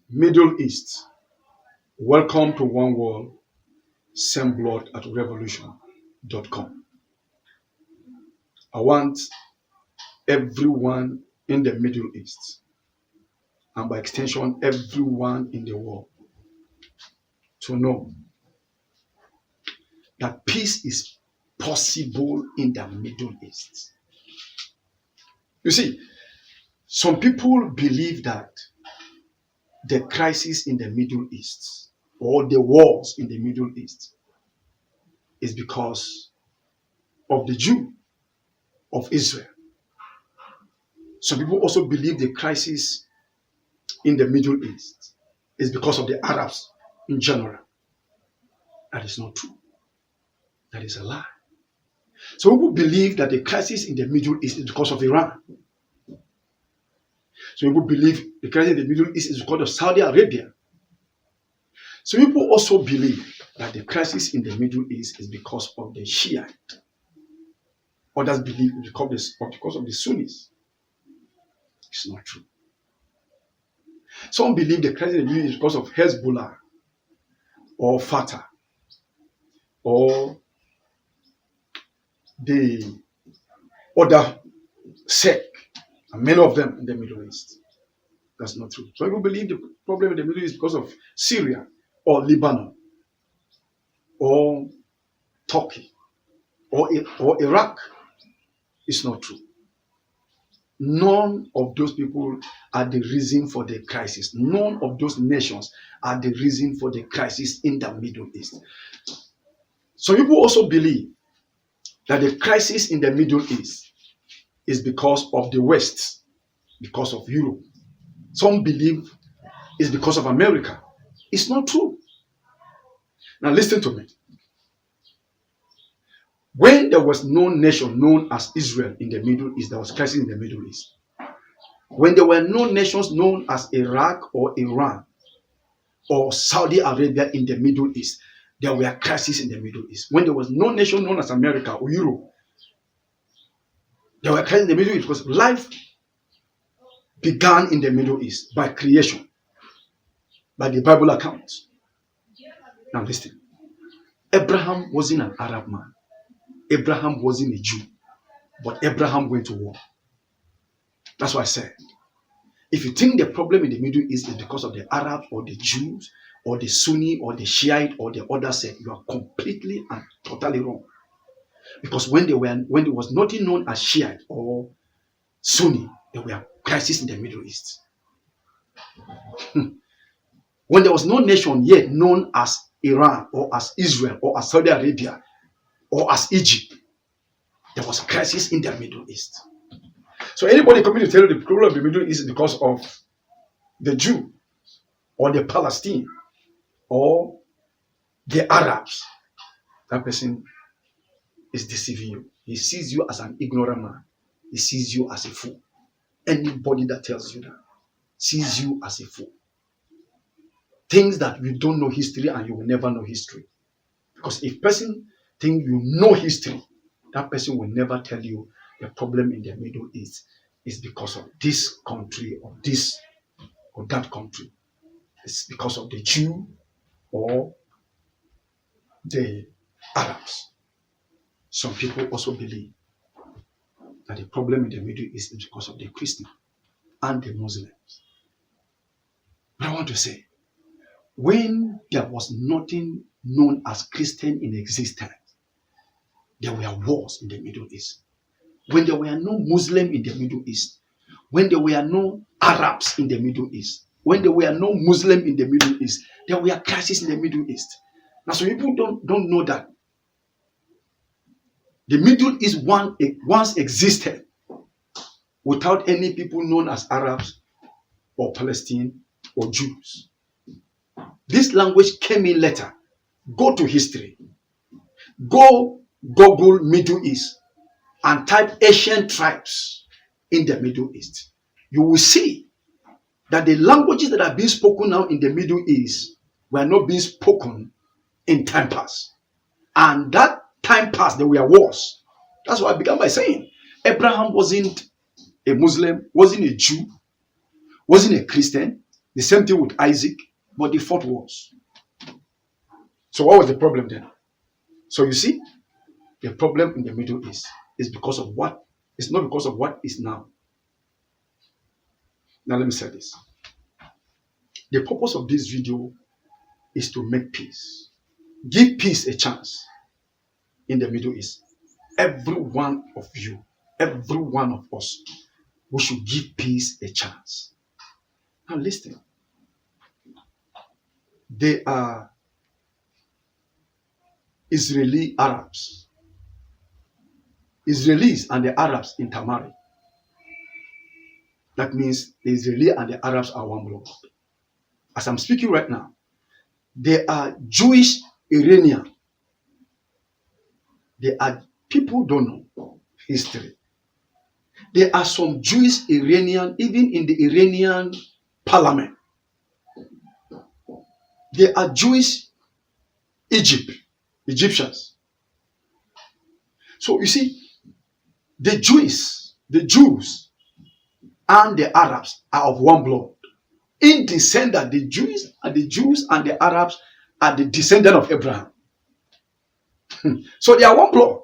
Middle East. Welcome to One World, Same Blood at Revolution.com. I want everyone in the Middle East, and by extension, everyone in the world, to know that peace is possible in the Middle East. You see, some people believe that the crisis in the Middle East or the wars in the Middle East is because of the Jew of Israel. Some people also believe the crisis in the Middle East is because of the Arabs in general. That is not true. That is a lie. Some people believe that the crisis in the Middle East is because of Iran. Some people believe the crisis in the Middle East is because of Saudi Arabia. Some people also believe that the crisis in the Middle East is because of the Shiite. Others believe it's because of the Sunnis. It's not true. Some believe the crisis in the Middle East is because of Hezbollah or Fatah or the other sect, and many of them in the Middle East. That's not true. Some people believe the problem in the Middle East is because of Syria or Lebanon or Turkey or Iraq. It's not true. None of those people are the reason for the crisis. None of those nations are the reason for the crisis in the Middle East. Some people also believe that the crisis in the Middle East is because of the West, because of Europe. Some believe it's because of America. It's not true. Now listen to me. When there was no nation known as Israel in the Middle East, there was crisis in the Middle East. When there were no nations known as Iraq or Iran or Saudi Arabia in the Middle East, there were crises in the Middle East. When there was no nation known as America or Europe, there were crises in the Middle East because life began in the Middle East by creation, by the Bible account. Now listen, Abraham wasn't an Arab man. Abraham wasn't a Jew, but Abraham went to war. That's why I said, if you think the problem in the Middle East is because of the Arabs or the Jews or the Sunni or the Shiite or the other sect, you are completely and totally wrong. Because when there was nothing known as Shiite or Sunni, there were crises in the Middle East. When there was no nation yet known as Iran or as Israel or as Saudi Arabia or as Egypt, there was a crisis in the Middle East. So anybody coming to tell you the problem of the Middle East is because of the Jew or the Palestine or the Arabs, that person is deceiving you. He sees you as an ignorant man. He sees you as a fool. Anybody that tells you that sees you as a fool. Things that you don't know history and you will never know history. Because if person think you know history, that person will never tell you the problem in the Middle East is because of this country or this or that country. It's because of the Jew or the Arabs. Some people also believe that the problem in the Middle East is because of the Christians and the Muslims. But I want to say, when there was nothing known as Christian in existence, there were wars in the Middle East. When there were no Muslim in the Middle East, when there were no Arabs in the Middle East, when there were no Muslim in the Middle East, there were crises in the Middle East. Now, some people don't know that the Middle East once existed without any people known as Arabs or Palestine or Jews. This language came in later. Go to history. Go Google Middle East and type ancient tribes in the Middle East. You will see that the languages that are being spoken now in the Middle East were not being spoken in time past. And that time past, there were wars. That's why I began by saying Abraham wasn't a Muslim, wasn't a Jew, wasn't a Christian, The same thing with Isaac, but they fought wars. So what was the problem then? So you see, the problem in the Middle East is because of what? It's not because of what is now. Now let me say this. The purpose of this video is to make peace. Give peace a chance in the Middle East. Every one of you, every one of us, we should give peace a chance. Now listen. They are Israeli Arabs. Israelis and the Arabs intermarry. That means the Israeli and the Arabs are one blood. As I'm speaking right now, they are Jewish Iranian. They are people don't know history. There are some Jewish Iranian, even in the Iranian parliament. They are Jewish Egyptians. So you see, the Jews and the Arabs are of one blood. In descendant, the Jews and the Arabs are the descendant of Abraham. So they are one blood.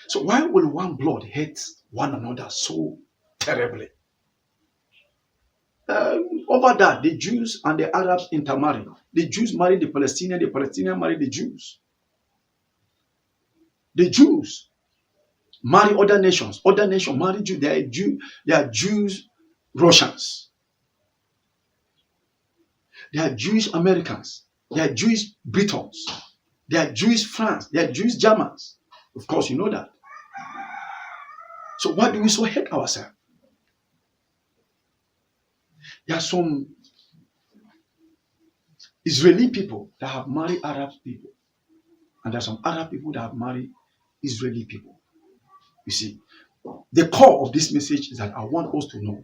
So why will one blood hate one another so terribly? Over that, the Jews and the Arabs intermarry. The Jews marry the Palestinians marry the Jews. The Jews marry other nations marry Jews. They are Jews, Russians. They are Jewish Americans. They are Jewish Britons. They are Jewish France. They are Jewish Germans. Of course, you know that. So why do we so hate ourselves? There are some Israeli people that have married Arab people. And there are some Arab people that have married Israeli people. You see, the core of this message is that I want us to know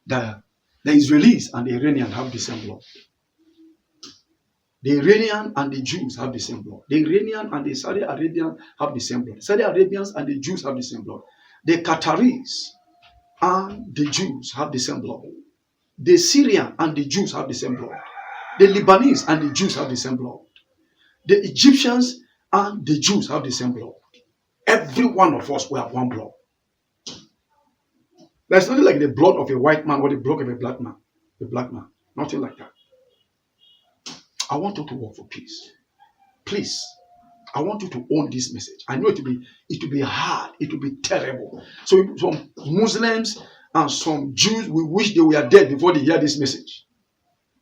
that the Israelis and the Iranians have the same blood. The Iranian and the Jews have the same blood. The Iranian and the Saudi Arabians have the same blood. Saudi Arabians and the Jews have the same blood. The Qataris and the Jews have the same blood. The Syrian and the Jews have the same blood. The Lebanese and the Jews have the same blood. The Egyptians and the Jews have the same blood. Every one of us, we have one blood. There's nothing like the blood of a white man or the blood of a black man. The black man. Nothing like that. I want you to work for peace. Please. I want you to own this message. I know it will be hard. It will be terrible. So some Muslims and some Jews will wish they were dead before they hear this message.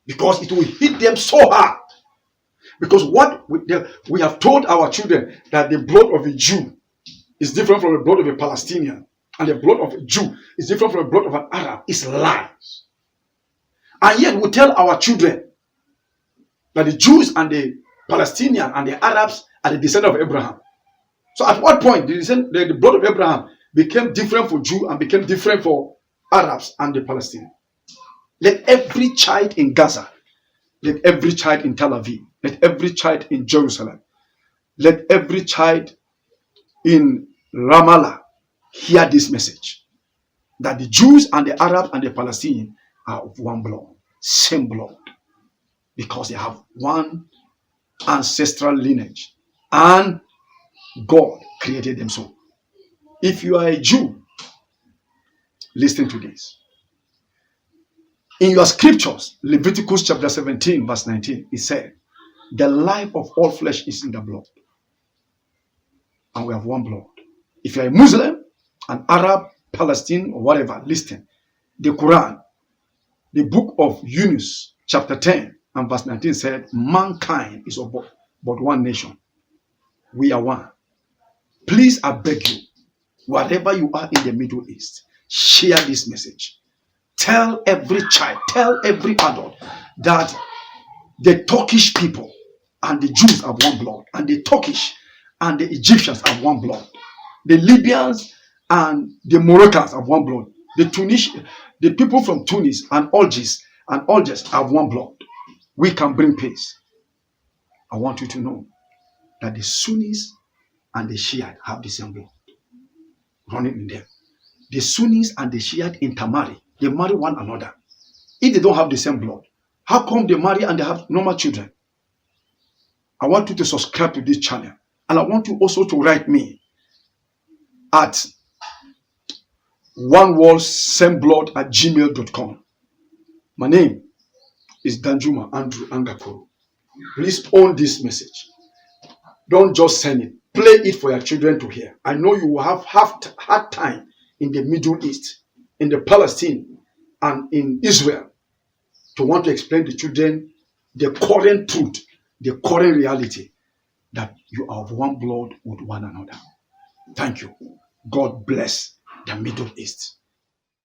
Because it will hit them so hard. Because what we have told our children that the blood of a Jew is different from the blood of a Palestinian. And the blood of a Jew is different from the blood of an Arab. It's lies. And yet we tell our children that the Jews and the Palestinians and the Arabs are the descendants of Abraham. So at what point the blood of Abraham became different for Jew and became different for Arabs and the Palestinians? Let every child in Gaza, let every child in Tel Aviv, let every child in Jerusalem, let every child in Ramallah hear this message. That the Jews and the Arabs and the Palestinians are of one blood, same blood. Because they have one ancestral lineage. And God created them so. If you are a Jew, listen to this. In your scriptures, Leviticus chapter 17, verse 19, it said, the life of all flesh is in the blood. And we have one blood. If you are a Muslim, an Arab, Palestinian, or whatever, listen. The Quran, the book of Yunus, chapter 10, and verse 19 said, mankind is but one nation. We are one. Please, I beg you, wherever you are in the Middle East, share this message. Tell every child, tell every adult that the Turkish people and the Jews have one blood, and the Turkish and the Egyptians have one blood. The Libyans and the Moroccans have one blood. The people from Tunis and Algiers have one blood. We can bring peace. I want you to know that the Sunnis and the Shiite have the same blood running in them. The Sunnis and the Shiite intermarry. They marry one another. if they don't have the same blood? How come they marry and they have normal children? I want you to subscribe to this channel. And I want you also to write me at oneworldsameblood@gmail.com. My name is Danjuma Andrew Angakoro. Please own this message. Don't just send it. Play it for your children to hear. I know you will have hard time in the Middle East, in the Palestine, and in Israel to want to explain to children the current truth, the current reality that you are of one blood with one another. Thank you. God bless the Middle East.